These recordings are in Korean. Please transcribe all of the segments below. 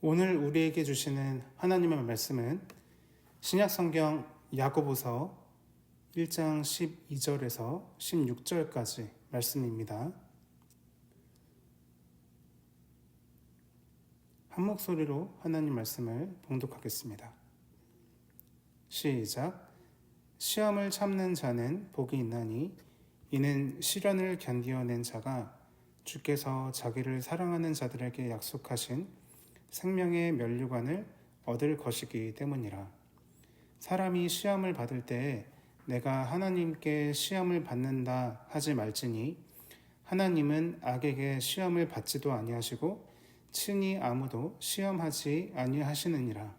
오늘 우리에게 주시는 하나님의 말씀은 신약성경 야고보서 1장 12절에서 16절까지 말씀입니다. 한 목소리로 하나님 말씀을 봉독하겠습니다. 시작. 시험을 참는 자는 복이 있나니 이는 시련을 견디어낸 자가 주께서 자기를 사랑하는 자들에게 약속하신 생명의 면류관을 얻을 것이기 때문이라. 사람이 시험을 받을 때에 내가 하나님께 시험을 받는다 하지 말지니 하나님은 악에게 시험을 받지도 아니하시고 친히 아무도 시험하지 아니하시느니라.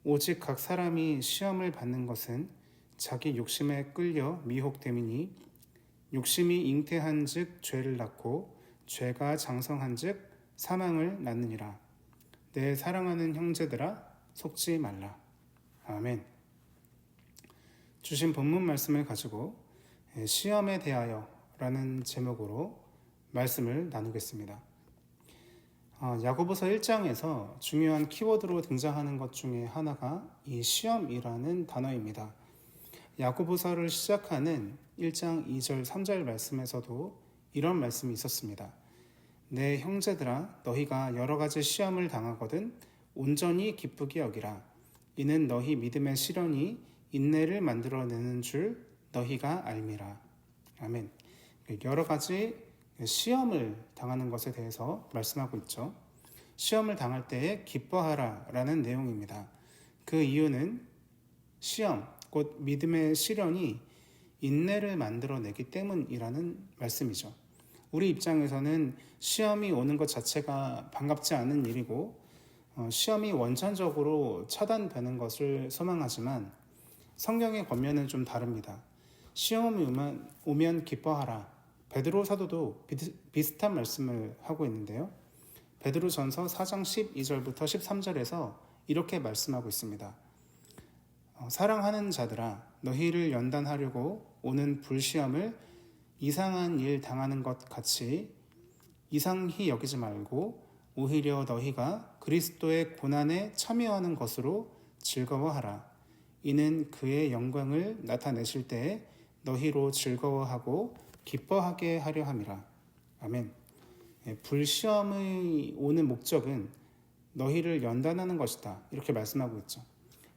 오직 각 사람이 시험을 받는 것은 자기 욕심에 끌려 미혹됨이니 욕심이 잉태한즉 죄를 낳고 죄가 장성한즉 사망을 낳느니라. 내 사랑하는 형제들아 속지 말라. 아멘. 주신 본문 말씀을 가지고 시험에 대하여 라는 제목으로 말씀을 나누겠습니다. 야고보서 1장에서 중요한 키워드로 등장하는 것 중에 하나가 이 시험이라는 단어입니다. 야고보서를 시작하는 1장 2절 3절 말씀에서도 이런 말씀이 있었습니다. 내 형제들아 너희가 여러 가지 시험을 당하거든 온전히 기쁘게 여기라. 이는 너희 믿음의 시련이 인내를 만들어내는 줄 너희가 알미라. 아멘. 여러 가지 시험을 당하는 것에 대해서 말씀하고 있죠. 시험을 당할 때에 기뻐하라 라는 내용입니다. 그 이유는 시험, 곧 믿음의 시련이 인내를 만들어내기 때문이라는 말씀이죠. 우리 입장에서는 시험이 오는 것 자체가 반갑지 않은 일이고 시험이 원천적으로 차단되는 것을 소망하지만 성경의 권면은 좀 다릅니다. 시험이 오면 기뻐하라. 베드로 사도도 비슷한 말씀을 하고 있는데요. 베드로전서 4장 12절부터 13절에서 이렇게 말씀하고 있습니다. 사랑하는 자들아 너희를 연단하려고 오는 불시험을 이상한 일 당하는 것 같이 이상히 여기지 말고 오히려 너희가 그리스도의 고난에 참여하는 것으로 즐거워하라. 이는 그의 영광을 나타내실 때에 너희로 즐거워하고 기뻐하게 하려 함이라. 아멘. 불시험이 오는 목적은 너희를 연단하는 것이다. 이렇게 말씀하고 있죠.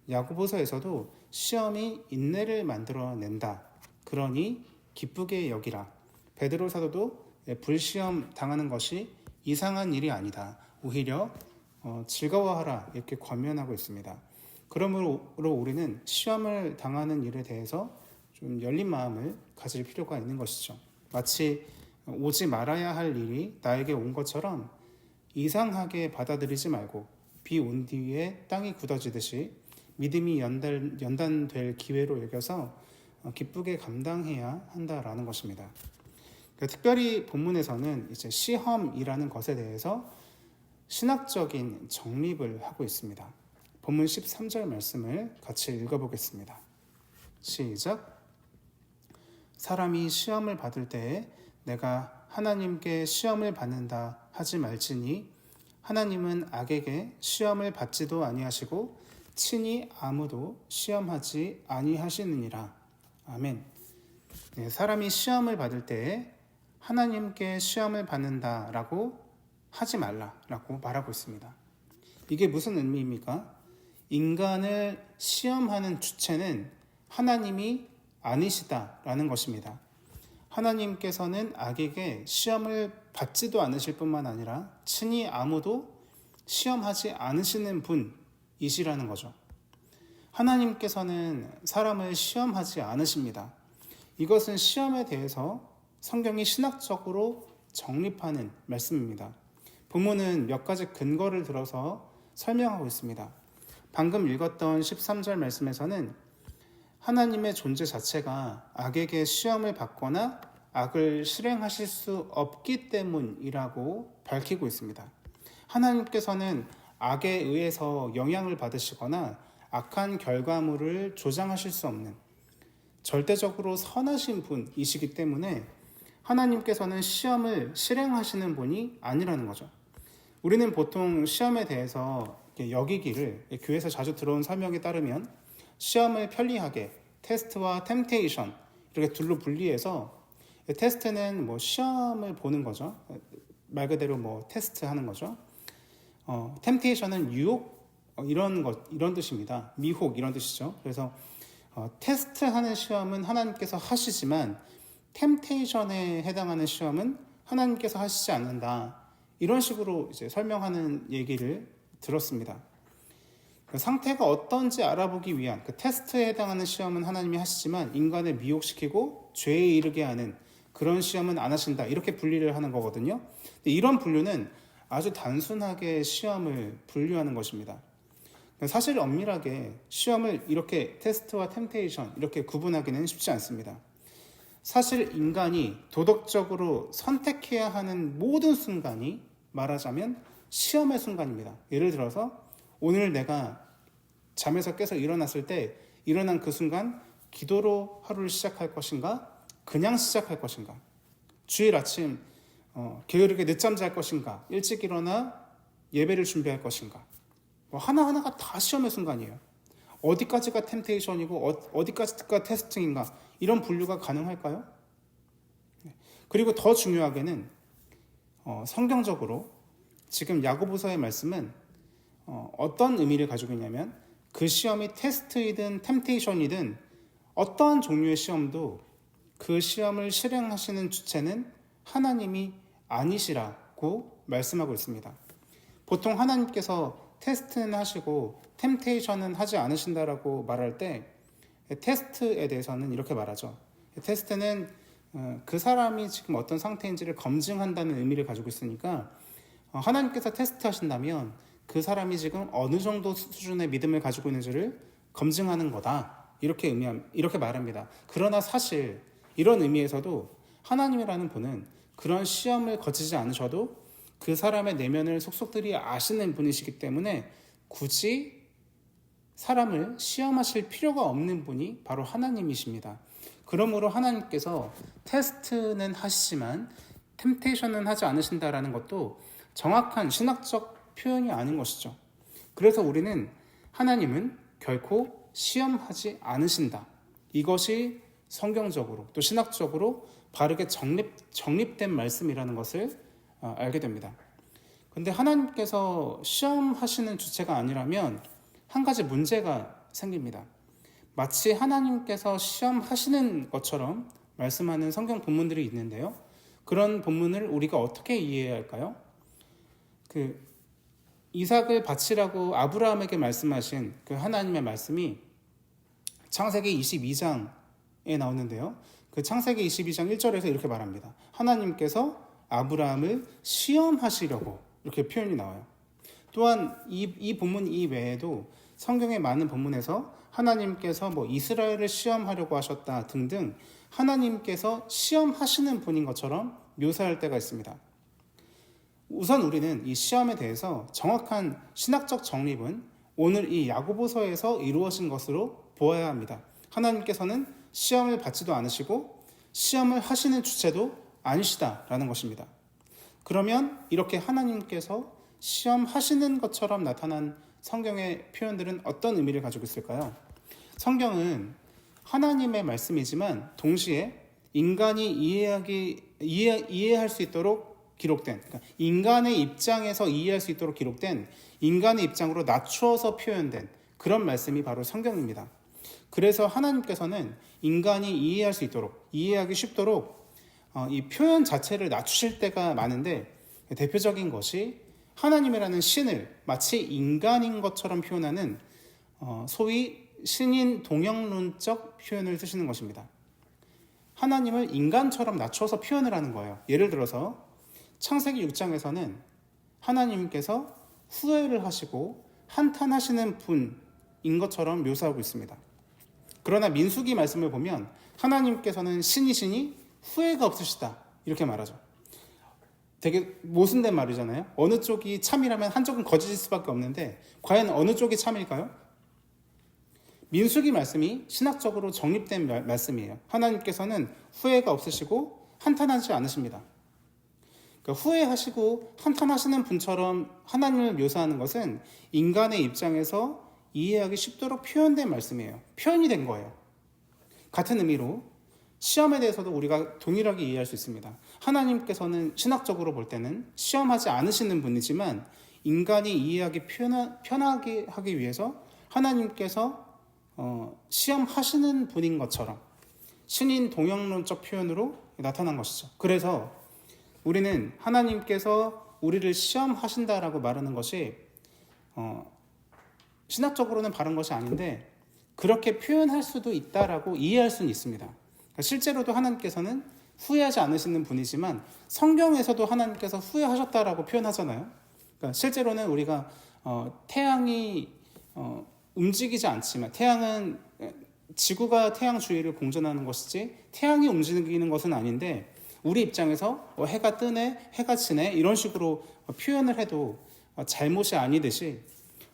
야고보서에서도 시험이 인내를 만들어낸다. 그러니 기쁘게 여기라. 베드로 사도도 불시험 당하는 것이 이상한 일이 아니다. 오히려 즐거워하라. 이렇게 권면하고 있습니다. 그러므로 우리는 시험을 당하는 일에 대해서 좀 열린 마음을 가질 필요가 있는 것이죠. 마치 오지 말아야 할 일이 나에게 온 것처럼 이상하게 받아들이지 말고 비 온 뒤에 땅이 굳어지듯이 믿음이 연단될 기회로 여겨서 기쁘게 감당해야 한다라는 것입니다. 특별히 본문에서는 이제 시험이라는 것에 대해서 신학적인 정립을 하고 있습니다. 본문 13절 말씀을 같이 읽어보겠습니다. 시작. 사람이 시험을 받을 때에 내가 하나님께 시험을 받는다 하지 말지니 하나님은 악에게 시험을 받지도 아니하시고 친히 아무도 시험하지 아니하시느니라. 아멘. 사람이 시험을 받을 때에 하나님께 시험을 받는다라고 하지 말라라고 말하고 있습니다. 이게 무슨 의미입니까? 인간을 시험하는 주체는 하나님이 아니시다라는 것입니다. 하나님께서는 악에게 시험을 받지도 않으실 뿐만 아니라 친히 아무도 시험하지 않으시는 분이시라는 거죠. 하나님께서는 사람을 시험하지 않으십니다. 이것은 시험에 대해서 성경이 신학적으로 정립하는 말씀입니다. 본문은 몇 가지 근거를 들어서 설명하고 있습니다. 방금 읽었던 13절 말씀에서는 하나님의 존재 자체가 악에게 시험을 받거나 악을 실행하실 수 없기 때문이라고 밝히고 있습니다. 하나님께서는 악에 의해서 영향을 받으시거나 악한 결과물을 조장하실 수 없는 절대적으로 선하신 분이시기 때문에 하나님께서는 시험을 실행하시는 분이 아니라는 거죠. 우리는 보통 시험에 대해서 이렇게 여기기를 교회에서 자주 들어온 설명에 따르면 시험을 편리하게 테스트와 템테이션 이렇게 둘로 분리해서 테스트는 뭐 시험을 보는 거죠. 말 그대로 뭐 테스트하는 거죠. 템테이션은 유혹 이런 뜻입니다. 미혹 이런 뜻이죠. 그래서 테스트하는 시험은 하나님께서 하시지만 템테이션에 해당하는 시험은 하나님께서 하시지 않는다. 이런 식으로 이제 설명하는 얘기를 들었습니다. 그 상태가 어떤지 알아보기 위한 그 테스트에 해당하는 시험은 하나님이 하시지만 인간을 미혹시키고 죄에 이르게 하는 그런 시험은 안 하신다. 이렇게 분리를 하는 거거든요. 근데 이런 분류는 아주 단순하게 시험을 분류하는 것입니다. 사실 엄밀하게 시험을 이렇게 테스트와 템테이션 이렇게 구분하기는 쉽지 않습니다. 사실 인간이 도덕적으로 선택해야 하는 모든 순간이 말하자면 시험의 순간입니다. 예를 들어서 오늘 내가 잠에서 깨서 일어났을 때 일어난 그 순간 기도로 하루를 시작할 것인가? 그냥 시작할 것인가? 주일 아침 게으르게 늦잠 잘 것인가? 일찍 일어나 예배를 준비할 것인가? 하나하나가 다 시험의 순간이에요. 어디까지가 템테이션이고 어디까지가 테스팅인가? 이런 분류가 가능할까요? 그리고 더 중요하게는 성경적으로 지금 야고보서의 말씀은 어떤 의미를 가지고 있냐면 그 시험이 테스트이든 템테이션이든 어떠한 종류의 시험도 그 시험을 실행하시는 주체는 하나님이 아니시라고 말씀하고 있습니다. 보통 하나님께서 테스트는 하시고 템테이션은 하지 않으신다라고 말할 때 테스트에 대해서는 이렇게 말하죠. 테스트는 그 사람이 지금 어떤 상태인지를 검증한다는 의미를 가지고 있으니까 하나님께서 테스트하신다면 그 사람이 지금 어느 정도 수준의 믿음을 가지고 있는지를 검증하는 거다. 이렇게 말합니다. 그러나 사실 이런 의미에서도 하나님이라는 분은 그런 시험을 거치지 않으셔도 그 사람의 내면을 속속들이 아시는 분이시기 때문에 굳이 사람을 시험하실 필요가 없는 분이 바로 하나님이십니다. 그러므로 하나님께서 테스트는 하시지만 템테이션은 하지 않으신다라는 것도 정확한 신학적 표현이 아닌 것이죠. 그래서 우리는 하나님은 결코 시험하지 않으신다. 이것이 성경적으로 또 신학적으로 바르게 정립된 말씀이라는 것을 알게 됩니다. 근데 하나님께서 시험하시는 주체가 아니라면 한 가지 문제가 생깁니다. 마치 하나님께서 시험하시는 것처럼 말씀하는 성경 본문들이 있는데요. 그런 본문을 우리가 어떻게 이해해야 할까요? 이삭을 바치라고 아브라함에게 말씀하신 그 하나님의 말씀이 창세기 22장에 나오는데요. 그 창세기 22장 1절에서 이렇게 말합니다. 하나님께서 아브라함을 시험하시려고 이렇게 표현이 나와요. 또한 이 본문 이외에도 성경의 많은 본문에서 하나님께서 이스라엘을 시험하려고 하셨다 등등 하나님께서 시험하시는 분인 것처럼 묘사할 때가 있습니다. 우선 우리는 이 시험에 대해서 정확한 신학적 정립은 오늘 이 야고보서에서 이루어진 것으로 보아야 합니다. 하나님께서는 시험을 받지도 않으시고 시험을 하시는 주체도 아니시다라는 것입니다. 그러면 이렇게 하나님께서 시험하시는 것처럼 나타난 성경의 표현들은 어떤 의미를 가지고 있을까요? 성경은 하나님의 말씀이지만 동시에 인간이 이해할 수 있도록 기록된, 그러니까 인간의 입장에서 이해할 수 있도록 기록된 인간의 입장으로 낮추어서 표현된 그런 말씀이 바로 성경입니다. 그래서 하나님께서는 인간이 이해할 수 있도록, 이해하기 쉽도록 이 표현 자체를 낮추실 때가 많은데 대표적인 것이 하나님이라는 신을 마치 인간인 것처럼 표현하는 소위 신인 동형론적 표현을 쓰시는 것입니다. 하나님을 인간처럼 낮춰서 표현을 하는 거예요. 예를 들어서 창세기 6장에서는 하나님께서 후회를 하시고 한탄하시는 분인 것처럼 묘사하고 있습니다. 그러나 민수기 말씀을 보면 하나님께서는 신이시니 후회가 없으시다 이렇게 말하죠. 되게 모순된 말이잖아요. 어느 쪽이 참이라면 한쪽은 거짓일 수밖에 없는데 과연 어느 쪽이 참일까요? 민수기 말씀이 신학적으로 정립된 말씀이에요. 하나님께서는 후회가 없으시고 한탄하지 않으십니다. 그러니까 후회하시고 한탄하시는 분처럼 하나님을 묘사하는 것은 인간의 입장에서 이해하기 쉽도록 표현된 말씀이에요. 표현이 된 거예요. 같은 의미로 시험에 대해서도 우리가 동일하게 이해할 수 있습니다. 하나님께서는 신학적으로 볼 때는 시험하지 않으시는 분이지만 인간이 이해하기 편하게 하기 위해서 하나님께서 시험하시는 분인 것처럼 신인 동형론적 표현으로 나타난 것이죠. 그래서 우리는 하나님께서 우리를 시험하신다라고 말하는 것이 신학적으로는 바른 것이 아닌데 그렇게 표현할 수도 있다라고 이해할 수는 있습니다. 그러니까 실제로도 하나님께서는 후회하지 않으시는 분이지만 성경에서도 하나님께서 후회하셨다라고 표현하잖아요. 그러니까 실제로는 우리가 태양이 움직이지 않지만 태양은 지구가 태양 주위를 공전하는 것이지 태양이 움직이는 것은 아닌데 우리 입장에서 해가 뜨네, 해가 지네 이런 식으로 표현을 해도 잘못이 아니듯이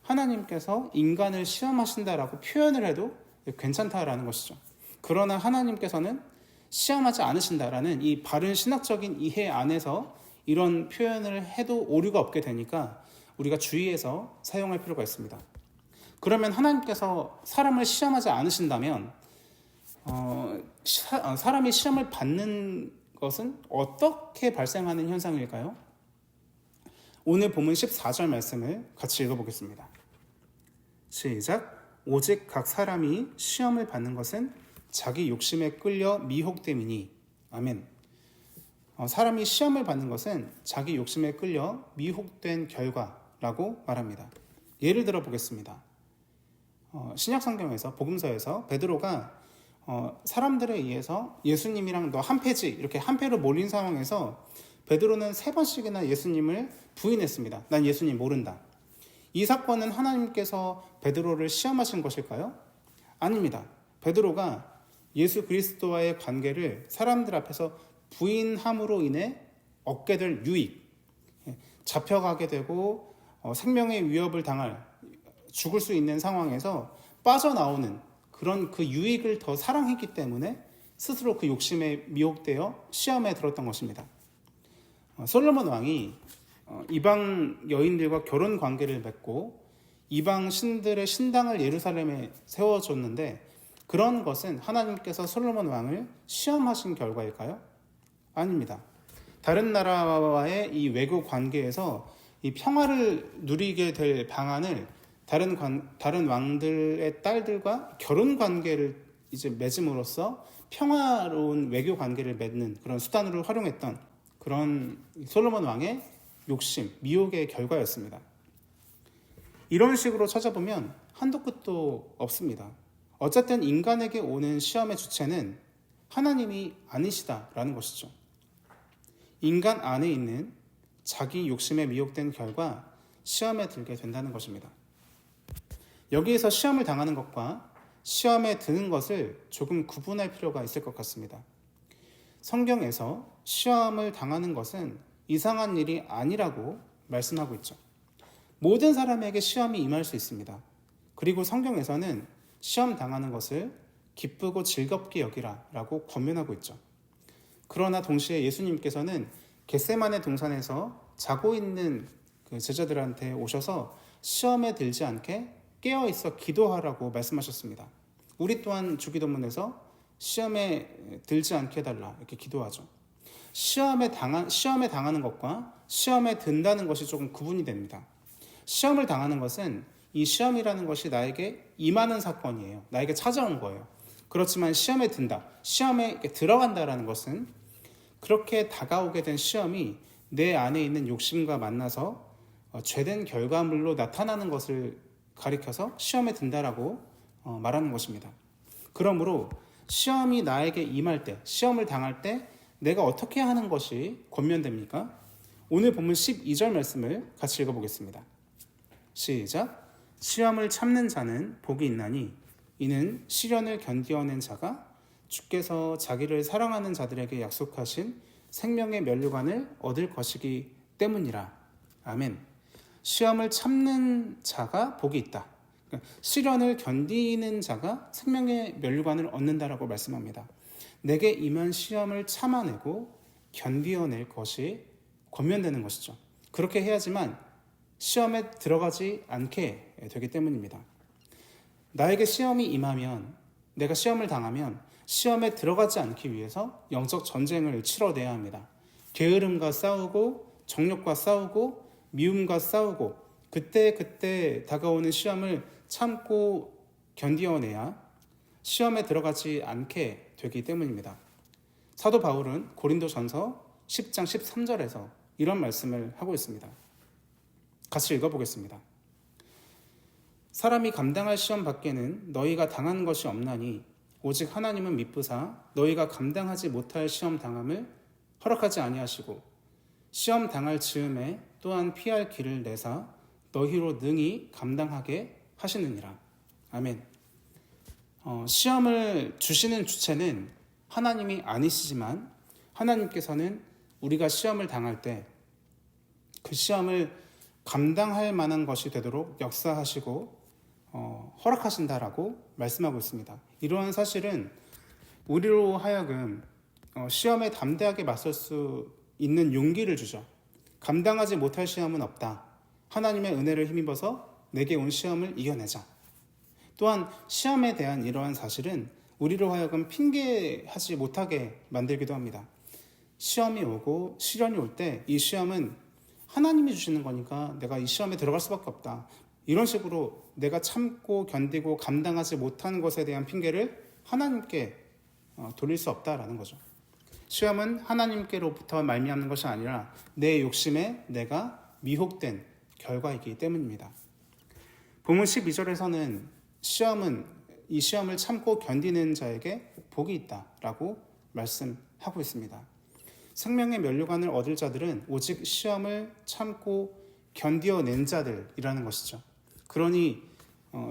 하나님께서 인간을 시험하신다라고 표현을 해도 괜찮다라는 것이죠. 그러나 하나님께서는 시험하지 않으신다라는 이 바른 신학적인 이해 안에서 이런 표현을 해도 오류가 없게 되니까 우리가 주의해서 사용할 필요가 있습니다. 그러면 하나님께서 사람을 시험하지 않으신다면 사람이 시험을 받는 것은 어떻게 발생하는 현상일까요? 오늘 본문 14절 말씀을 같이 읽어보겠습니다. 시작. 오직 각 사람이 시험을 받는 것은 자기 욕심에 끌려 미혹됨이니. 아멘. 사람이 시험을 받는 것은 자기 욕심에 끌려 미혹된 결과라고 말합니다. 예를 들어 보겠습니다. 신약 성경에서 복음서에서 베드로가 사람들에 의해서 예수님이랑 너 한 패지 이렇게 한 패로 몰린 상황에서 베드로는 3번씩이나 예수님을 부인했습니다. 난 예수님 모른다. 이 사건은 하나님께서 베드로를 시험하신 것일까요? 아닙니다. 베드로가 예수 그리스도와의 관계를 사람들 앞에서 부인함으로 인해 얻게 될 유익, 잡혀가게 되고 생명의 위협을 당할 죽을 수 있는 상황에서 빠져나오는 그런 그 유익을 더 사랑했기 때문에 스스로 그 욕심에 미혹되어 시험에 들었던 것입니다. 솔로몬 왕이 이방 여인들과 결혼 관계를 맺고 이방 신들의 신당을 예루살렘에 세워줬는데 그런 것은 하나님께서 솔로몬 왕을 시험하신 결과일까요? 아닙니다. 다른 나라와의 이 외교 관계에서 이 평화를 누리게 될 방안을 다른 왕들의 딸들과 결혼 관계를 이제 맺음으로써 평화로운 외교 관계를 맺는 그런 수단으로 활용했던 그런 솔로몬 왕의 욕심, 미혹의 결과였습니다. 이런 식으로 찾아보면 한도 끝도 없습니다. 어쨌든 인간에게 오는 시험의 주체는 하나님이 아니시다라는 것이죠. 인간 안에 있는 자기 욕심에 미혹된 결과 시험에 들게 된다는 것입니다. 여기에서 시험을 당하는 것과 시험에 드는 것을 조금 구분할 필요가 있을 것 같습니다. 성경에서 시험을 당하는 것은 이상한 일이 아니라고 말씀하고 있죠. 모든 사람에게 시험이 임할 수 있습니다. 그리고 성경에서는 시험 당하는 것을 기쁘고 즐겁게 여기라 라고 권면하고 있죠. 그러나 동시에 예수님께서는 겟세마네 동산에서 자고 있는 그 제자들한테 오셔서 시험에 들지 않게 깨어있어 기도하라고 말씀하셨습니다. 우리 또한 주기도문에서 시험에 들지 않게 해달라 이렇게 기도하죠. 시험에 당하는 것과 시험에 든다는 것이 조금 구분이 됩니다. 시험을 당하는 것은 이 시험이라는 것이 나에게 임하는 사건이에요. 나에게 찾아온 거예요. 그렇지만 시험에 든다, 시험에 들어간다라는 것은 그렇게 다가오게 된 시험이 내 안에 있는 욕심과 만나서 죄된 결과물로 나타나는 것을 가리켜서 시험에 든다라고 말하는 것입니다. 그러므로 시험이 나에게 임할 때, 시험을 당할 때 내가 어떻게 하는 것이 권면됩니까? 오늘 본문 12절 말씀을 같이 읽어보겠습니다. 시작. 시험을 참는 자는 복이 있나니 이는 시련을 견디어낸 자가 주께서 자기를 사랑하는 자들에게 약속하신 생명의 면류관을 얻을 것이기 때문이라. 아멘. 시험을 참는 자가 복이 있다. 시련을 견디는 자가 생명의 면류관을 얻는다라고 말씀합니다. 내게 임한 시험을 참아내고 견디어낼 것이 권면되는 것이죠. 그렇게 해야지만 시험에 들어가지 않게 되기 때문입니다. 나에게 시험이 임하면, 내가 시험을 당하면 시험에 들어가지 않기 위해서 영적 전쟁을 치러내야 합니다. 게으름과 싸우고 정욕과 싸우고 미움과 싸우고 그때 다가오는 시험을 참고 견디어내야 시험에 들어가지 않게 되기 때문입니다. 사도 바울은 고린도전서 10장 13절에서 이런 말씀을 하고 있습니다. 같이 읽어보겠습니다. 사람이 감당할 시험 밖에는 너희가 당한 것이 없나니 오직 하나님은 미쁘사 너희가 감당하지 못할 시험 당함을 허락하지 아니하시고 시험 당할 즈음에 또한 피할 길을 내사 너희로 능히 감당하게 하시느니라. 아멘. 시험을 주시는 주체는 하나님이 아니시지만 하나님께서는 우리가 시험을 당할 때 그 시험을 감당할 만한 것이 되도록 역사하시고 허락하신다라고 말씀하고 있습니다. 이러한 사실은 우리로 하여금 시험에 담대하게 맞설 수 있는 용기를 주죠. 감당하지 못할 시험은 없다. 하나님의 은혜를 힘입어서 내게 온 시험을 이겨내자. 또한 시험에 대한 이러한 사실은 우리로 하여금 핑계하지 못하게 만들기도 합니다. 시험이 오고 시련이 올 때 이 시험은 하나님이 주시는 거니까 내가 이 시험에 들어갈 수밖에 없다. 이런 식으로 내가 참고 견디고 감당하지 못하는 것에 대한 핑계를 하나님께 돌릴 수 없다라는 거죠. 시험은 하나님께로부터 말미암는 것이 아니라 내 욕심에 내가 미혹된 결과이기 때문입니다. 본문 12절에서는 이 시험을 참고 견디는 자에게 복이 있다라고 말씀하고 있습니다. 생명의 면류관을 얻을 자들은 오직 시험을 참고 견디어낸 자들이라는 것이죠. 그러니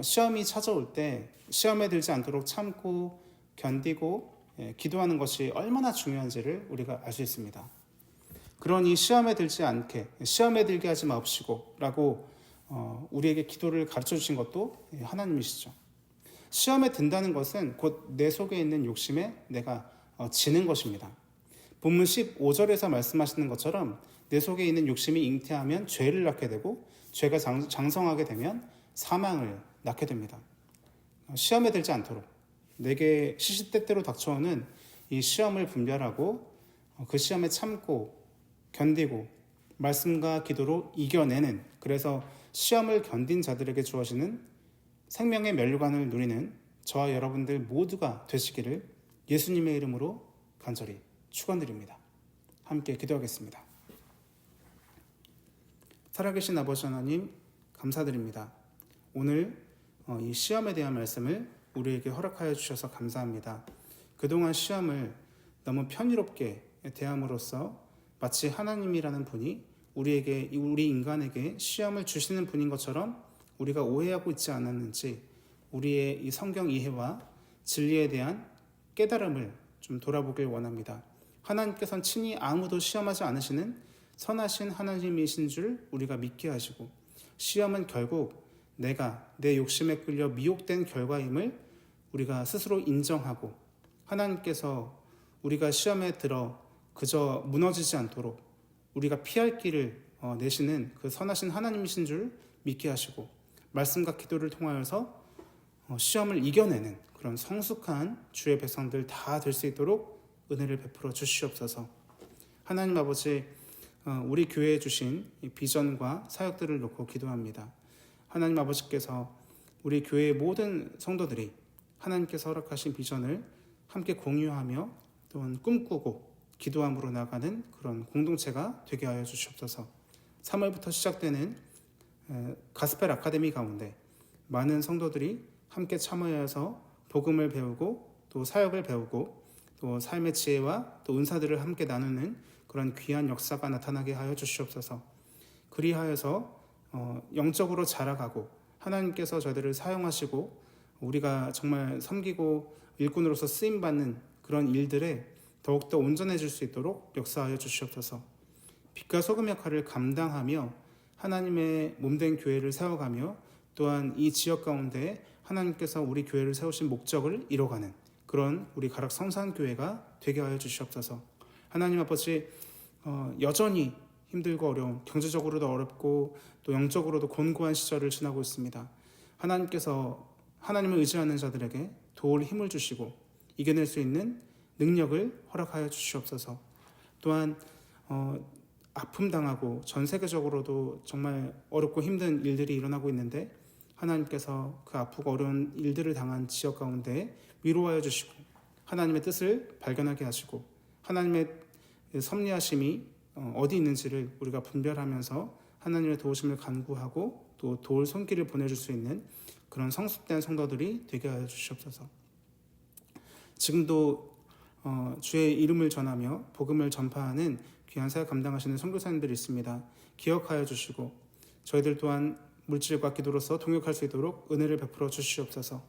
시험이 찾아올 때 시험에 들지 않도록 참고 견디고 기도하는 것이 얼마나 중요한지를 우리가 알 수 있습니다. 그러니 시험에 들지 않게, 시험에 들게 하지 마옵시고 라고 우리에게 기도를 가르쳐 주신 것도 하나님이시죠. 시험에 든다는 것은 곧 내 속에 있는 욕심에 내가 지는 것입니다. 본문 15절에서 말씀하시는 것처럼 내 속에 있는 욕심이 잉태하면 죄를 낳게 되고 죄가 장성하게 되면 사망을 낳게 됩니다. 시험에 들지 않도록 내게 시시때때로 닥쳐오는 이 시험을 분별하고 그 시험에 참고 견디고 말씀과 기도로 이겨내는, 그래서 시험을 견딘 자들에게 주어지는 생명의 면류관을 누리는 저와 여러분들 모두가 되시기를 예수님의 이름으로 간절히 축원드립니다. 함께 기도하겠습니다. 살아계신 아버지 하나님 감사드립니다. 오늘 이 시험에 대한 말씀을 우리에게 허락하여 주셔서 감사합니다. 그동안 시험을 너무 편의롭게 대함으로써 마치 하나님이라는 분이 우리 인간에게 시험을 주시는 분인 것처럼 우리가 오해하고 있지 않았는지 우리의 이 성경 이해와 진리에 대한 깨달음을 좀 돌아보길 원합니다. 하나님께서는 친히 아무도 시험하지 않으시는 선하신 하나님이신 줄 우리가 믿게 하시고, 시험은 결국 내가 내 욕심에 끌려 미혹된 결과임을 우리가 스스로 인정하고, 하나님께서 우리가 시험에 들어 그저 무너지지 않도록 우리가 피할 길을 내시는 그 선하신 하나님이신 줄 믿게 하시고, 말씀과 기도를 통하여서 시험을 이겨내는 그런 성숙한 주의 백성들 다 될 수 있도록 은혜를 베풀어 주시옵소서. 하나님 아버지, 우리 교회에 주신 이 비전과 사역들을 놓고 기도합니다. 하나님 아버지께서 우리 교회의 모든 성도들이 하나님께서 허락하신 비전을 함께 공유하며 또한 꿈꾸고 기도함으로 나가는 그런 공동체가 되게 하여 주시옵소서. 3월부터 시작되는 가스펠 아카데미 가운데 많은 성도들이 함께 참여해서 복음을 배우고 또 사역을 배우고 또 삶의 지혜와 또 은사들을 함께 나누는 그런 귀한 역사가 나타나게 하여 주시옵소서. 그리하여서 영적으로 자라가고 하나님께서 저희들을 사용하시고 우리가 정말 섬기고 일꾼으로서 쓰임받는 그런 일들에 더욱더 온전해질 수 있도록 역사하여 주시옵소서. 빛과 소금 역할을 감당하며 하나님의 몸된 교회를 세워가며 또한 이 지역 가운데 하나님께서 우리 교회를 세우신 목적을 이뤄가는 그런 우리 가락 성산교회가 되게 하여 주시옵소서. 하나님 아버지, 여전히 힘들고 어려운, 경제적으로도 어렵고 또 영적으로도 곤고한 시절을 지나고 있습니다. 하나님께서 하나님을 의지하는 자들에게 도울 힘을 주시고 이겨낼 수 있는 능력을 허락하여 주시옵소서. 또한 아픔 당하고 전 세계적으로도 정말 어렵고 힘든 일들이 일어나고 있는데 하나님께서 그 아프고 어려운 일들을 당한 지역 가운데 위로하여 주시고 하나님의 뜻을 발견하게 하시고 하나님의 섭리하심이 어디 있는지를 우리가 분별하면서 하나님의 도우심을 간구하고 또 도울 손길을 보내줄 수 있는 그런 성숙된 성도들이 되게 하여 주시옵소서. 지금도 주의 이름을 전하며 복음을 전파하는 귀한 사역 감당하시는 선교사님들이 있습니다. 기억하여 주시고 저희들 또한 물질과 기도로서 동역할 수 있도록 은혜를 베풀어 주시옵소서.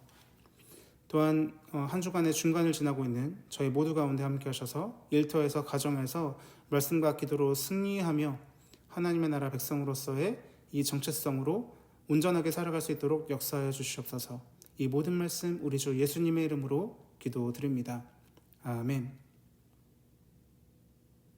또한 한 주간의 중간을 지나고 있는 저희 모두 가운데 함께 하셔서 일터에서 가정에서 말씀과 기도로 승리하며 하나님의 나라 백성으로서의 이 정체성으로 온전하게 살아갈 수 있도록 역사하여 주시옵소서. 이 모든 말씀 우리 주 예수님의 이름으로 기도드립니다. 아멘.